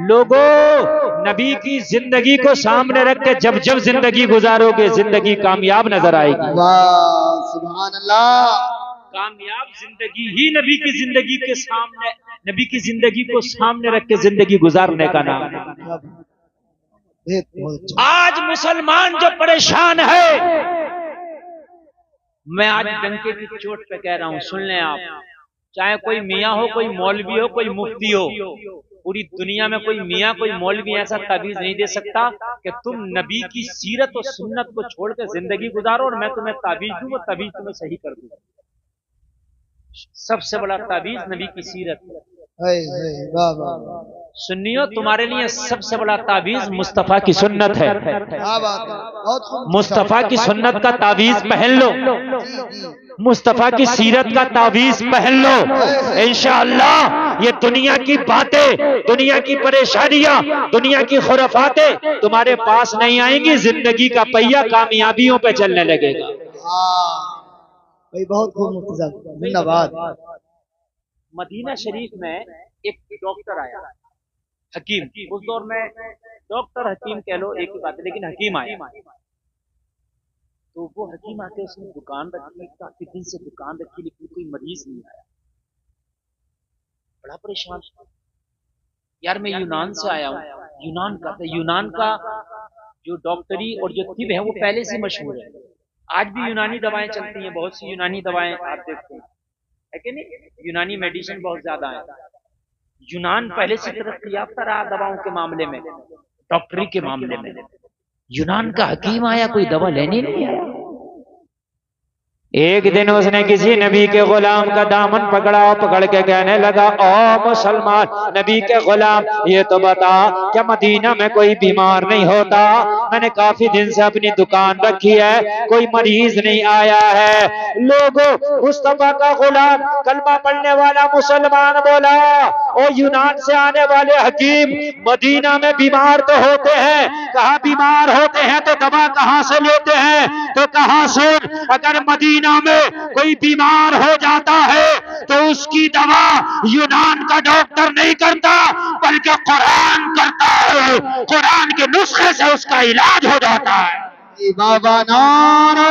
لوگوں نبی کی زندگی کو سامنے رکھ کے جب جب زندگی گزارو گے زندگی کامیاب نظر آئے گی. واہ سبحان اللہ. کامیاب زندگی ہی نبی کی زندگی کے سامنے، نبی کی زندگی کو سامنے رکھ کے زندگی گزارنے کا نام ہے. آج مسلمان جو پریشان ہے، میں آج ڈنکے کی چوٹ پہ کہہ رہا ہوں، سن لیں آپ، چاہے کوئی میاں ہو، کوئی مولوی ہو، کوئی مفتی ہو، پوری دنیا میں کوئی میاں کوئی مولوی ایسا تعویذ نہیں دے سکتا کہ تم نبی کی سیرت و سنت کو چھوڑ کے زندگی گزارو اور میں تمہیں تعویذ دوں، وہ تعویذ تمہیں صحیح کر دوں. سب سے بڑا تعویذ نبی کی سیرت. سنیو، تمہارے لیے سب سے بڑا تعویذ مصطفیٰ کی سنت ہے. مصطفیٰ کی سنت کا تعویذ پہن لو، مصطفیٰ کی سیرت کا تعویذ پہن لو، انشاءاللہ یہ دنیا کی باتیں، دنیا کی پریشانیاں، دنیا کی خرافاتیں تمہارے پاس نہیں آئیں گی. زندگی کا پہیہ کامیابیوں پہ چلنے لگے گا. بہت خوب مفتی صاحب، زندہ باد. مدینہ شریف میں ایک ڈاکٹر آیا، حکیم. اس دور میں ڈاکٹر حکیم کہہ لو ایک ہی بات ہے، لیکن حکیم آیا. تو وہ حکیم آ کے اس نے دکان رکھی، کافی دن سے دکان رکھی لیکن کوئی مریض نہیں آیا. بڑا پریشان، یار میں یونان سے آیا ہوں. یونان کا جو ڈاکٹری اور جو طب ہے وہ پہلے سے مشہور ہے. آج بھی یونانی دوائیں چلتی ہیں، بہت سی یونانی دوائیں آپ دیکھتے ہیں، ہے کہ نہیں؟ یونانی میڈیسن بہت زیادہ ہیں. یونان پہلے سے ترقی یافتہ رہا دواؤں کے معاملے میں، ڈاکٹری کے معاملے میں. یونان کا حکیم آیا، کوئی دوا لینے نہیں آیا. ایک دن اس نے کسی نبی کے غلام کا دامن پکڑا اور پکڑ کے کہنے لگا، او مسلمان نبی کے غلام، یہ تو بتا کیا مدینہ میں کوئی بیمار نہیں ہوتا؟ میں نے کافی دن سے اپنی دکان رکھی ہے، کوئی مریض نہیں آیا ہے. لوگوں، مصطفیٰ کا غلام کلمہ پڑھنے والا مسلمان بولا، او یونان سے آنے والے حکیم، مدینہ میں بیمار تو ہوتے ہیں. کہا بیمار ہوتے ہیں تو دوا کہاں سے لیتے ہیں؟ تو کہا سن، اگر مدینہ میں کوئی بیمار ہو جاتا ہے تو اس کی دوا یونان کا ڈاکٹر نہیں کرتا بلکہ قرآن کرتا ہے. قرآن کے نسخے سے اس کا علاج ہو جاتا ہے. بابا نعرہ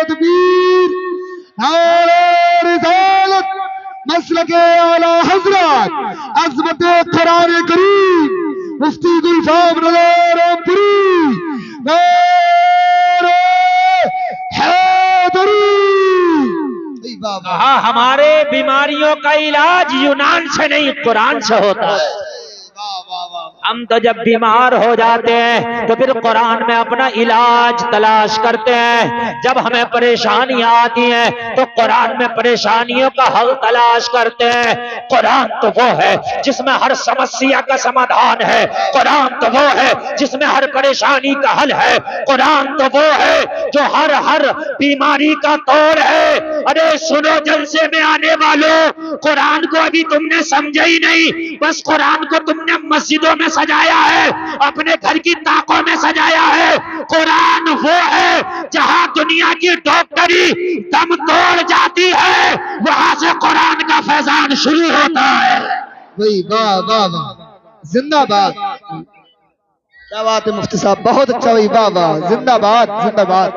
تکبیر، نعرہ رسالت، مسلک اعلی حضرت عظمت قرآن کریم مفتی گلفام نظر پوری، نعرہ حیدری. کہا ہمارے بیماریوں کا علاج یونان سے نہیں قرآن سے ہوتا ہے. ہم تو جب بیمار ہو جاتے ہیں تو پھر قرآن میں اپنا علاج تلاش کرتے ہیں. جب ہمیں پریشانیاں آتی ہیں تو قرآن میں پریشانیوں کا حل تلاش کرتے ہیں. قرآن تو وہ ہے جس میں ہر سمسیا کا سمادھان ہے. قرآن تو وہ ہے جس میں ہر پریشانی کا حل ہے. قرآن تو وہ ہے جو ہر بیماری کا توڑ ہے. ارے سنو جلسے میں آنے والوں، قرآن کو ابھی تم نے سمجھا ہی نہیں. بس قرآن کو تم نے مسجدوں میں سجایا ہے، اپنے گھر کی طاقوں میں سجایا ہے. قرآن وہ ہے جہاں دنیا کی ڈاکٹری دم توڑ جاتی ہے، وہاں سے قرآن کا فیضان شروع ہوتا ہے. واہ واہ واہ، زندہ باد. کیا بات ہے مفتی صاحب، بہت اچھا ہوئی. واہ واہ، زندہ باد زندہ باد.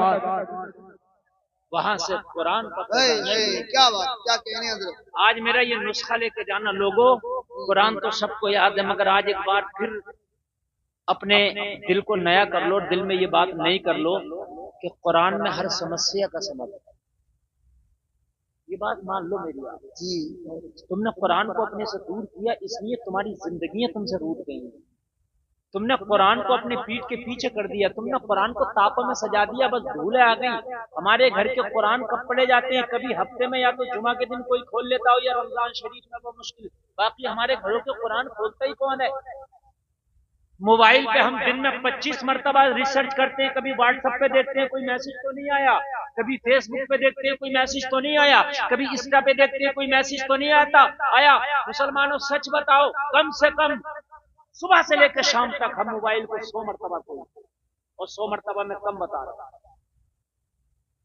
وہاں سے قرآن کا کیا بات، کیا کہنے حضرت. آج میرا یہ نسخہ لے کے جانا لوگوں، قرآن تو سب کو یاد ہے مگر آج ایک بار پھر اپنے دل کو نیا کر لو، دل میں یہ بات نہیں کر لو کہ قرآن میں ہر سمسیا کا سمادھان. یہ بات مان لو میری بات. تم نے قرآن کو اپنے سے دور کیا، اس لیے تمہاری زندگیاں تم سے روٹ گئی. تم نے قرآن کو اپنی پیٹھ کے پیچھے کر دیا، تم نے قرآن کو تاپوں میں سجا دیا، بس بھولے آ گئی. ہمارے گھر کے قرآن کب پڑھے جاتے ہیں؟ کبھی ہفتے میں یا تو جمعہ کے دن کوئی کھول لیتا ہو یا رمضان شریف میں، وہ مشکل. باقی ہمارے گھروں کے قرآن کھولتا ہی کون ہے؟ موبائل پہ ہم دن میں 25 مرتبہ ریسرچ کرتے ہیں. کبھی واٹس ایپ پہ دیکھتے ہیں کوئی میسج تو نہیں آیا، کبھی فیس بک پہ دیکھتے ہیں کوئی میسج تو نہیں آیا، کبھی انسٹا پہ دیکھتے ہیں کوئی میسج تو نہیں آیا. مسلمانوں سچ بتاؤ، کم سے کم صبح سے لے کے شام تک ہم موبائل کو 100 مرتبہ کھولتے ہیں، اور 100 مرتبہ میں کم بتا رہا ہوں.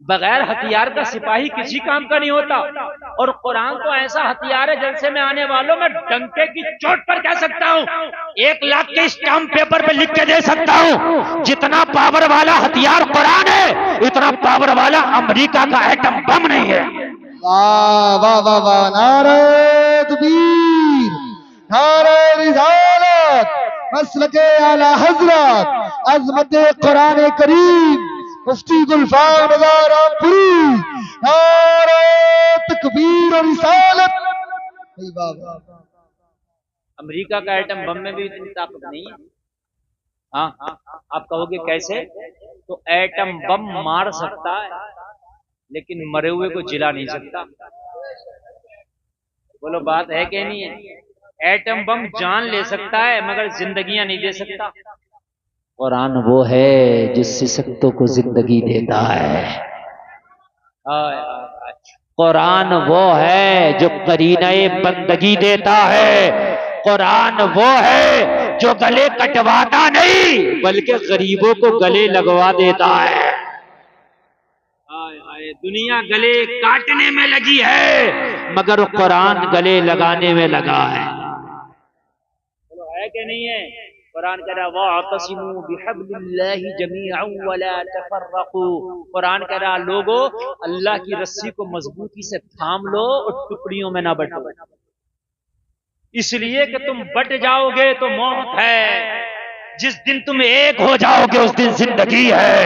بغیر ہتھیار کا سپاہی کسی کام کا نہیں ہوتا، اور قرآن تو ایسا ہتھیار ہے جلسے میں آنے والوں میں ڈنکے کی چوٹ پر کہہ سکتا ہوں، 1,00,000 کے اسٹامپ پیپر پہ لکھ کے دے سکتا ہوں، جتنا پاور والا ہتھیار قرآن ہے اتنا پاور والا امریکہ کا ایٹم بم نہیں ہے۔ واہ واہ واہ واہ، نعرہ تکبیر، نعرہ رسالت، مسلک اعلی حضرت، عظمت قرآن کریم، مفتی گلفام نزار رامپوری، نعرہ تکبیر و رسالت۔ واہ واہ، امریکہ کا ایٹم بم میں بھی اتنی طاقت نہیں ہے۔ ہاں آپ کہو گے کیسے؟ تو ایٹم بم مار سکتا ہے لیکن مرے ہوئے کو جلا نہیں سکتا۔ بولو بات ہے کہ نہیں ہے؟ ایٹم بم جان لے سکتا ہے مگر زندگیاں نہیں دے سکتا۔ قرآن وہ ہے جس سکتوں کو زندگی دیتا ہے، قرآن وہ ہے جو قرینہ بندگی دیتا ہے، قرآن وہ ہے جو گلے کٹواتا نہیں بلکہ غریبوں کو گلے لگوا دیتا ہے۔ دنیا گلے کاٹنے میں لگی ہے مگر قرآن گلے لگانے میں لگا ہے۔ ہے کہ نہیں ہے؟ قرآن کہہ رہا وَاعْتَصِمُوا بِحَبْلِ اللَّهِ جَمِيعًا وَلَا تَفَرَّقُوا، قرآن کہہ رہا لوگو اللہ کی رسی کو مضبوطی سے تھام لو اور ٹکڑیوں میں نہ بٹو، اس لیے کہ تم بٹ جاؤ گے تو موت ہے، جس دن تم ایک ہو جاؤ گے اس دن زندگی ہے۔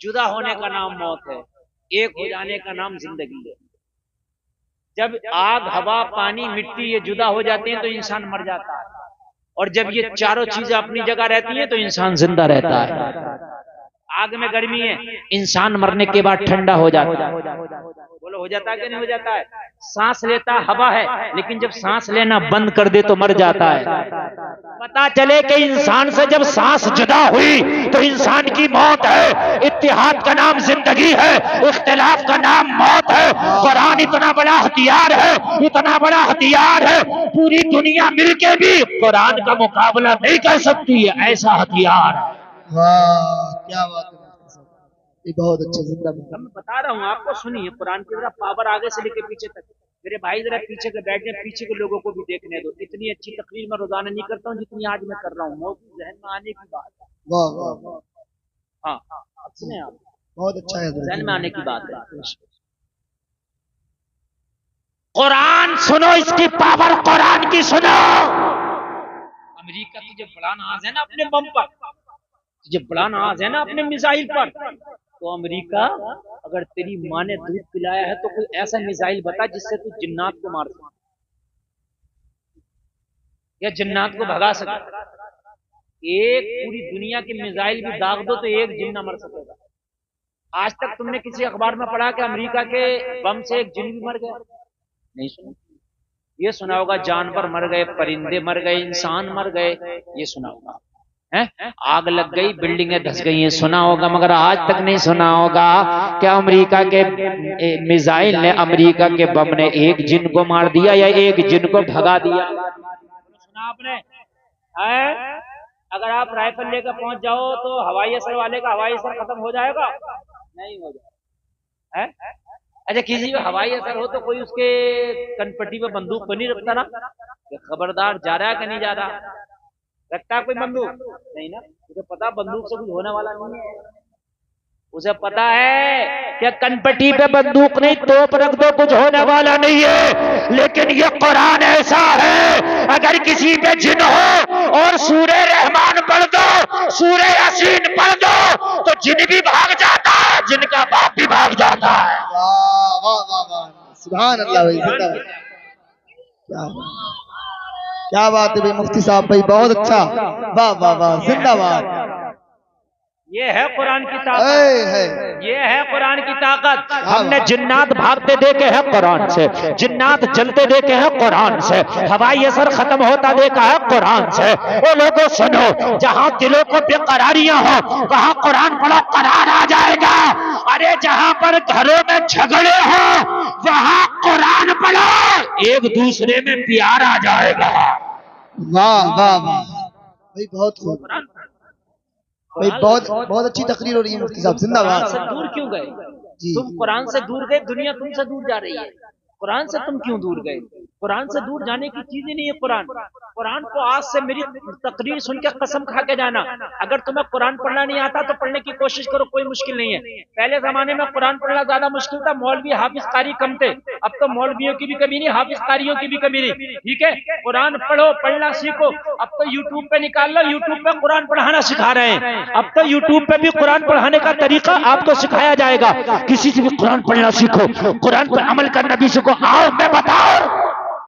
جدا ہونے کا نام موت ہے، ایک ہو جانے کا نام زندگی ہے۔ جب آگ، ہوا، پانی، مٹی یہ جدا ہو جاتے ہیں تو انسان مر جاتا ہے، اور جب یہ چاروں چیزیں اپنی جگہ رہتی ہیں تو انسان زندہ رہتا ہے۔ آگ میں گرمی ہے، انسان مرنے کے بعد ٹھنڈا ہو جاتا ہے، بولو ہو جاتا ہے کہ نہیں ہو جاتا ہے؟ سانس لیتا ہوا ہے لیکن جب سانس لینا بند کر دے تو مر جاتا ہے۔ پتا چلے کہ انسان سے جب سانس جدا ہوئی تو انسان کی موت ہے۔ اتحاد کا نام زندگی ہے، اختلاف کا نام موت ہے۔ قرآن اتنا بڑا ہتھیار ہے، اتنا بڑا ہتھیار ہے، پوری دنیا مل کے بھی قرآن کا مقابلہ نہیں کر سکتی ہے، ایسا ہتھیار ہے۔ واہ کیا بات ہے، یہ بہت اچھا زندہ بات۔ میں بتا رہا ہوں آپ کو، سنیے قرآن کی ذرا پاور آگے سے لے کے پیچھے تک۔ میرے بھائی ذرا پیچھے کے بیٹھ جائیں، پیچھے کے لوگوں کو بھی دیکھنے دو۔ اتنی اچھی تقریر میں روزانہ نہیں کرتا ہوں جتنی آج میں کر رہا ہوں، موضوع ذہن میں آنے کی بات ہے۔ واہ واہ واہ، ہاں سنیں آپ، بہت اچھا ہے، ذہن میں آنے کی بات ہے۔ قرآن سنو، اس کی پاور قرآن کی سنو۔ امریکہ تجھے بڑا ناز ہے نا اپنے بم پر، تجھے بڑا ناز ہے نا اپنے میزائل پر، تو امریکہ اگر تیری ماں نے دودھ پلایا ہے تو کوئی ایسا میزائل بتا جس سے تو جنات کو مار سکے یا جنات کو بھگا سکے۔ ایک پوری دنیا کے میزائل بھی داغ دو تو ایک جن نہ مر سکے گا۔ آج تک تم نے کسی اخبار میں پڑھا کہ امریکہ کے بم سے ایک جن بھی مر گیا؟ نہیں سنا۔ یہ سنا ہوگا جانور مر گئے، پرندے مر گئے، انسان مر گئے، یہ سنا ہوگا۔ آگ لگ گئی، بلڈنگیں دھس گئی ہیں، سنا ہوگا، مگر آج تک نہیں سنا ہوگا کہ امریکہ کے میزائل نے، امریکہ کے بم نے ایک جن کو مار دیا یا ایک جن کو بھگا دیا۔ سنا آپ نے؟ اگر آپ رائفل لے کر پہنچ جاؤ تو ہوائی اثر والے کا ہوائی اثر ختم ہو جائے گا؟ نہیں ہو جائے گا۔ اچھا کسی پہ ہوائی اثر ہو تو کوئی اس کے کنپٹی پہ بندوق تو نہیں رکھتا نا کہ خبردار جا رہا ہے کہ نہیں جا رہا؟ رکھتا ہے کوئی بندوق؟ نہیں نا، اسے پتا بندوق سے کچھ ہونے والا نہیں ہے، اسے پتا ہے کہ کنپٹی پہ بندوق نہیں، توپ رکھ دو کچھ ہونے والا نہیں ہے۔ لیکن یہ قرآن ایسا ہے، اگر کسی پہ جن ہو اور سورہ رحمان پڑھ دو، سورہ یاسین پڑھ دو تو جن بھی بھاگ جاتا ہے، جن کا باپ بھی بھاگ جاتا ہے۔ واہ واہ واہ واہ، سبحان اللہ بھائی، زندہ باد، کیا بات ہے بھائی مفتی صاحب بھائی، بہت اچھا، واہ واہ واہ، زندہ باد۔ یہ ہے قرآن کی طاقت، یہ ہے قرآن کی طاقت۔ ہم نے جنات بھاگتے دیکھے ہیں قرآن سے، جنات جلتے دیکھے ہیں قرآن سے، ہوائی اثر ختم ہوتا دیکھا ہے قرآن سے۔ وہ لوگوں سنو، جہاں دلوں کو بے قراریاں ہوں وہاں قرآن پڑھو، قرار آ جائے گا۔ ارے جہاں پر گھروں میں جھگڑے ہوں وہاں قرآن پڑھو، ایک دوسرے میں پیار آ جائے گا۔ واہ واہ واہ بھائی، بہت خوب، بھائی بہت بہت اچھی تقریر ہو رہی ہے مفتی صاحب، زندہ قرآن باد سے دور کیوں گئے؟ جی تم قرآن سے دور گئے، دنیا تم سے دور جا رہی ہے، قرآن سے تم کیوں دور گئے؟ قرآن سے دور جانے کی چیز ہی نہیں ہے قرآن۔ قرآن کو آج سے میری تقریر سن کے قسم کھا کے جانا، اگر تمہیں قرآن پڑھنا نہیں آتا تو پڑھنے کی کوشش کرو، کوئی مشکل نہیں ہے۔ پہلے زمانے میں قرآن پڑھنا زیادہ مشکل تھا، مولوی حافظ قاری کم تھے، اب تو مولویوں کی بھی کمی نہیں، حافظ قاریوں کی بھی کمی نہیں، ٹھیک ہے؟ قرآن پڑھو، پڑھنا سیکھو۔ اب تو یوٹیوب پہ نکال لو، یوٹیوب پہ قرآن پڑھانا سکھا رہے ہیں، اب تو یوٹیوب پہ بھی قرآن پڑھانے کا طریقہ آپ کو سکھایا جائے گا۔ کسی سے بھی قرآن پڑھنا سیکھو، قرآن پر عمل کرنا بھی سیکھو۔ آؤ میں بتاؤ